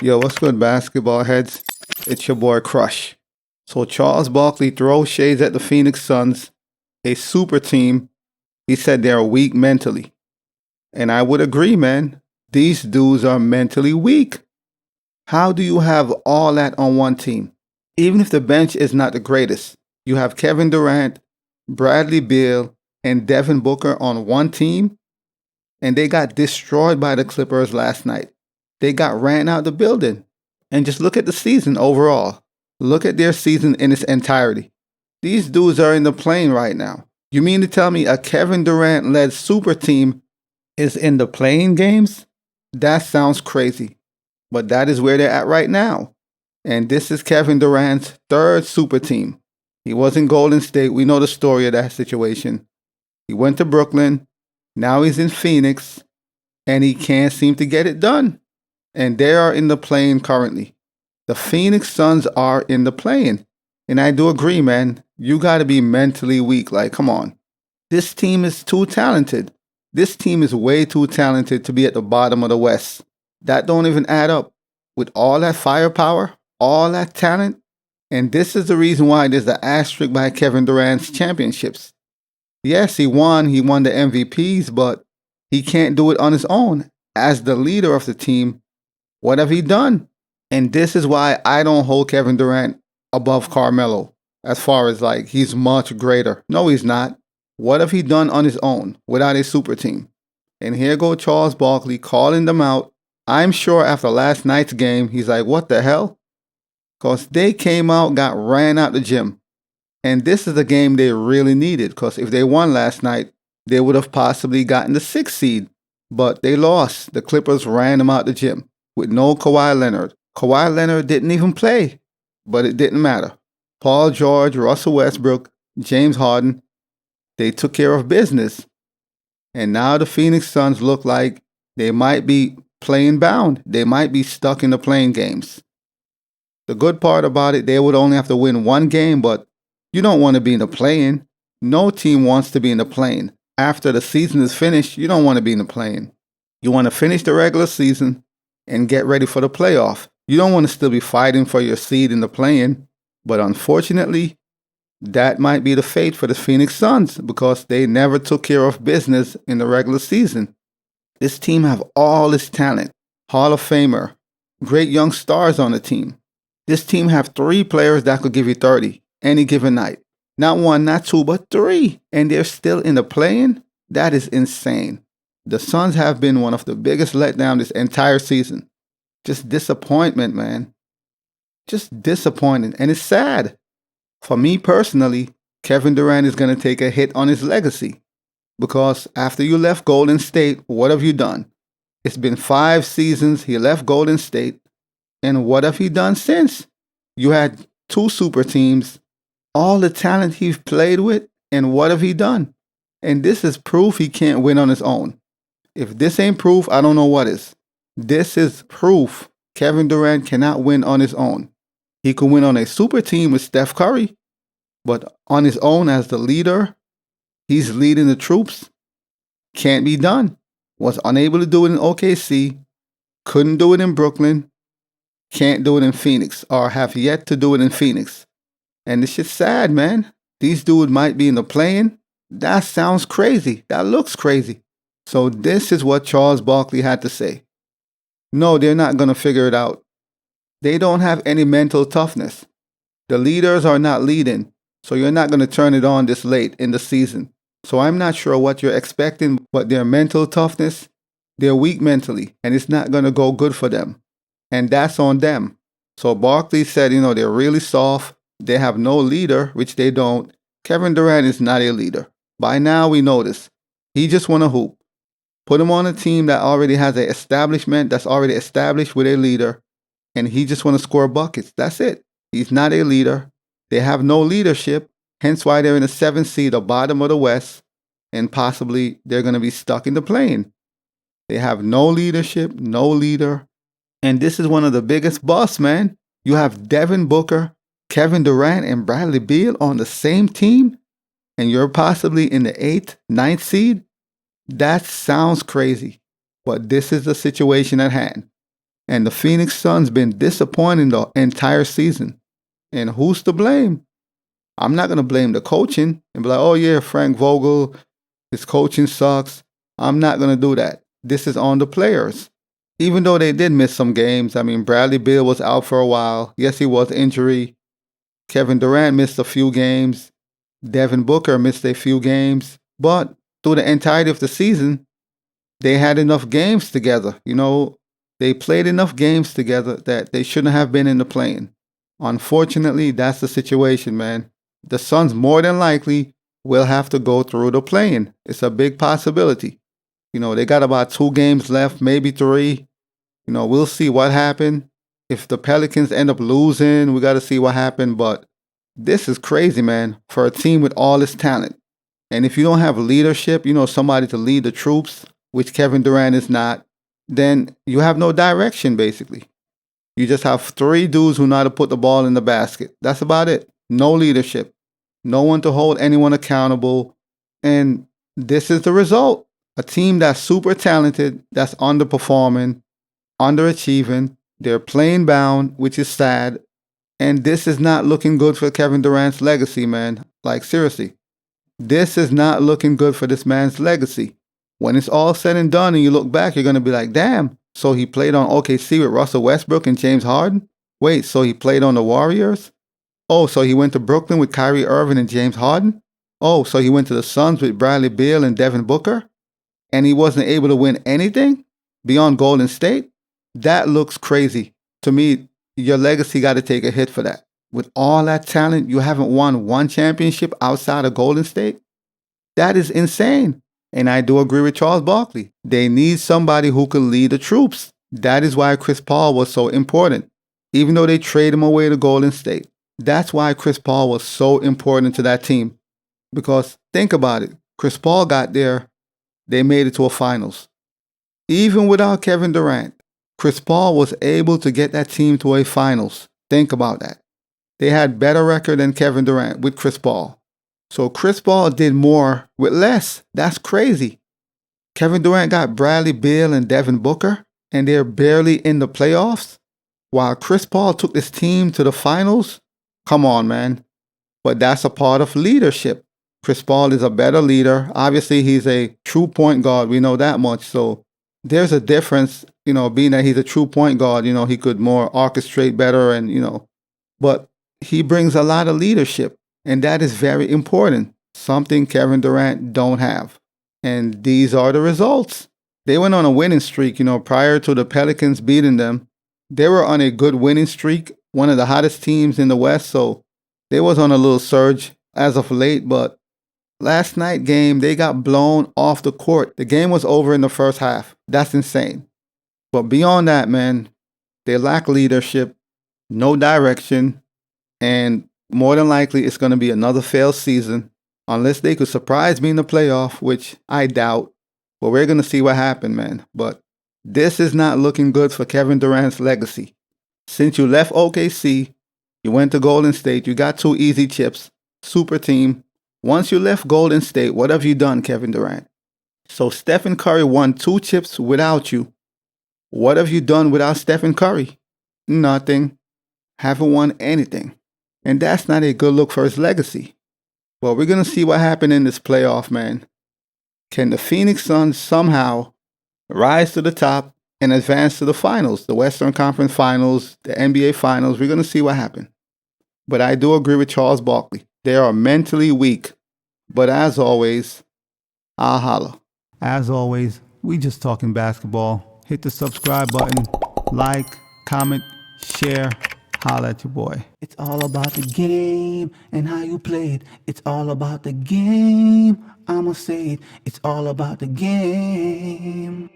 Yo, what's good, basketball heads? It's your boy Crush. So Charles Barkley throws shades at the Phoenix Suns, a super team. He said they're weak mentally. And I would agree, man. These dudes are mentally weak. How do you have all that on one team? Even if the bench is not the greatest, you have Kevin Durant, Bradley Beal, and Devin Booker on one team, and they got destroyed by the Clippers last night. They got ran out of the building. And just look at the season overall. Look at their season in its entirety. These dudes are in the plane right now. You mean to tell me a Kevin Durant-led super team is in the playing games? That sounds crazy. But that is where they're at right now. And this is Kevin Durant's third super team. He was in Golden State. We know the story of that situation. He went to Brooklyn. Now he's in Phoenix. And he can't seem to get it done. And they are in the plane currently. The Phoenix Suns are in the plane. And I do agree, man. You got to be mentally weak. Like, come on. This team is too talented. This team is way too talented to be at the bottom of the West. That don't even add up. With all that firepower, all that talent. And this is the reason why there's an asterisk by Kevin Durant's championships. Yes, he won the MVPs, but he can't do it on his own. As the leader of the team, what have he done? And this is why I don't hold Kevin Durant above Carmelo. As far as like, he's much greater. No, he's not. What have he done on his own without a super team? And here go Charles Barkley calling them out. I'm sure after last night's game, he's like, what the hell? Because they came out, got ran out the gym. And this is the game they really needed. Because if they won last night, they would have possibly gotten the 6th seed. But they lost. The Clippers ran them out the gym with no Kawhi Leonard. Kawhi Leonard didn't even play. But it didn't matter. Paul George, Russell Westbrook, James Harden, they took care of business. And now the Phoenix Suns look like they might be playing bound. They might be stuck in the playing games. The good part about it, they would only have to win one game, but you don't want to be in the play-in. No team wants to be in the play-in. After the season is finished, you don't want to be in the play-in. You want to finish the regular season and get ready for the playoff. You don't want to still be fighting for your seed in the play-in. But unfortunately, that might be the fate for the Phoenix Suns because they never took care of business in the regular season. This team have all this talent, Hall of Famer, great young stars on the team. This team have 3 players that could give you 30 any given night. Not 1, not 2, but 3. And they're still in the play-in? That is insane. The Suns have been one of the biggest letdown this entire season. Just disappointment, man. Just disappointing. And it's sad. For me personally, Kevin Durant is going to take a hit on his legacy. Because after you left Golden State, what have you done? It's been 5 seasons he left Golden State. And what have he done since? You had 2 super teams, all the talent he's played with, and what have he done? And this is proof he can't win on his own. If this ain't proof, I don't know what is. This is proof Kevin Durant cannot win on his own. He could win on a super team with Steph Curry, but on his own as the leader, he's leading the troops. Can't be done. Was unable to do it in OKC. Couldn't do it in Brooklyn. Can't do it in Phoenix, or have yet to do it in Phoenix. And it's just sad, man. These dudes might be in the play-in. That sounds crazy. That looks crazy. So this is what Charles Barkley had to say. No, they're not going to figure it out. They don't have any mental toughness. The leaders are not leading, so you're not going to turn it on this late in the season. So I'm not sure what you're expecting, but their mental toughness, they're weak mentally, and it's not going to go good for them. And that's on them. So Barkley said, they're really soft. They have no leader, which they don't. Kevin Durant is not a leader. By now, we know this. He just want to hoop. Put him on a team that already has an establishment, that's already established with a leader, and he just want to score buckets. That's it. He's not a leader. They have no leadership, hence why they're in the 7th seed, the bottom of the West, and possibly they're going to be stuck in the play-in. They have no leadership, no leader. And this is one of the biggest busts, man. You have Devin Booker, Kevin Durant, and Bradley Beal on the same team, and you're possibly in the 8th, 9th seed? That sounds crazy, but this is the situation at hand. And the Phoenix Suns been disappointing the entire season. And who's to blame? I'm not going to blame the coaching and be like, oh yeah, Frank Vogel, his coaching sucks. I'm not going to do that. This is on the players. Even though they did miss some games. I mean, Bradley Beal was out for a while. Yes, he was injury. Kevin Durant missed a few games. Devin Booker missed a few games. But through the entirety of the season, they had enough games together. They played enough games together that they shouldn't have been in the play-in. Unfortunately, that's the situation, man. The Suns more than likely will have to go through the play-in. It's a big possibility. They got about 2 games left, maybe 3. We'll see what happened. If the Pelicans end up losing, we got to see what happened. But this is crazy, man, for a team with all this talent. And if you don't have leadership, somebody to lead the troops, which Kevin Durant is not, then you have no direction, basically. You just have 3 dudes who know how to put the ball in the basket. That's about it. No leadership. No one to hold anyone accountable. And this is the result. A team that's super talented, that's underperforming, underachieving. They're playing bound, which is sad. And this is not looking good for Kevin Durant's legacy, man. Like, seriously. This is not looking good for this man's legacy. When it's all said and done and you look back, you're going to be like, damn, so he played on OKC with Russell Westbrook and James Harden? Wait, so he played on the Warriors? Oh, so he went to Brooklyn with Kyrie Irving and James Harden? Oh, so he went to the Suns with Bradley Beal and Devin Booker? And he wasn't able to win anything beyond Golden State? That looks crazy. To me, your legacy got to take a hit for that. With all that talent, you haven't won 1 championship outside of Golden State? That is insane. And I do agree with Charles Barkley. They need somebody who can lead the troops. That is why Chris Paul was so important. Even though they traded him away to Golden State. That's why Chris Paul was so important to that team. Because think about it. Chris Paul got there. They made it to a finals. Even without Kevin Durant, Chris Paul was able to get that team to a finals. Think about that. They had better record than Kevin Durant with Chris Paul. So Chris Paul did more with less. That's crazy. Kevin Durant got Bradley Beal and Devin Booker, and they're barely in the playoffs, while Chris Paul took this team to the finals. Come on, man. But that's a part of leadership. Chris Paul is a better leader. Obviously, he's a true point guard. We know that much. So there's a difference, being that he's a true point guard, he could more orchestrate better and, but he brings a lot of leadership. And that is very important, something Kevin Durant don't have. And these are the results. They went on a winning streak, prior to the Pelicans beating them. They were on a good winning streak, one of the hottest teams in the West. So they was on a little surge as of late. But last night game, they got blown off the court. The game was over in the first half. That's insane. But beyond that, man, they lack leadership, no direction, and more than likely, it's going to be another failed season unless they could surprise me in the playoff, which I doubt. But we're going to see what happens, man. But this is not looking good for Kevin Durant's legacy. Since you left OKC, you went to Golden State, you got 2 easy chips, super team. Once you left Golden State, what have you done, Kevin Durant? So Stephen Curry won 2 chips without you. What have you done without Stephen Curry? Nothing. Haven't won anything. And that's not a good look for his legacy. Well, we're going to see what happened in this playoff, man. Can the Phoenix Suns somehow rise to the top and advance to the finals, the Western Conference Finals, the NBA Finals? We're going to see what happened. But I do agree with Charles Barkley. They are mentally weak. But as always, I'll holla. As always, we just talking basketball. Hit the subscribe button, like, comment, share. Holla at your boy. It's all about the game and how you play it. It's all about the game. I'ma say it. It's all about the game.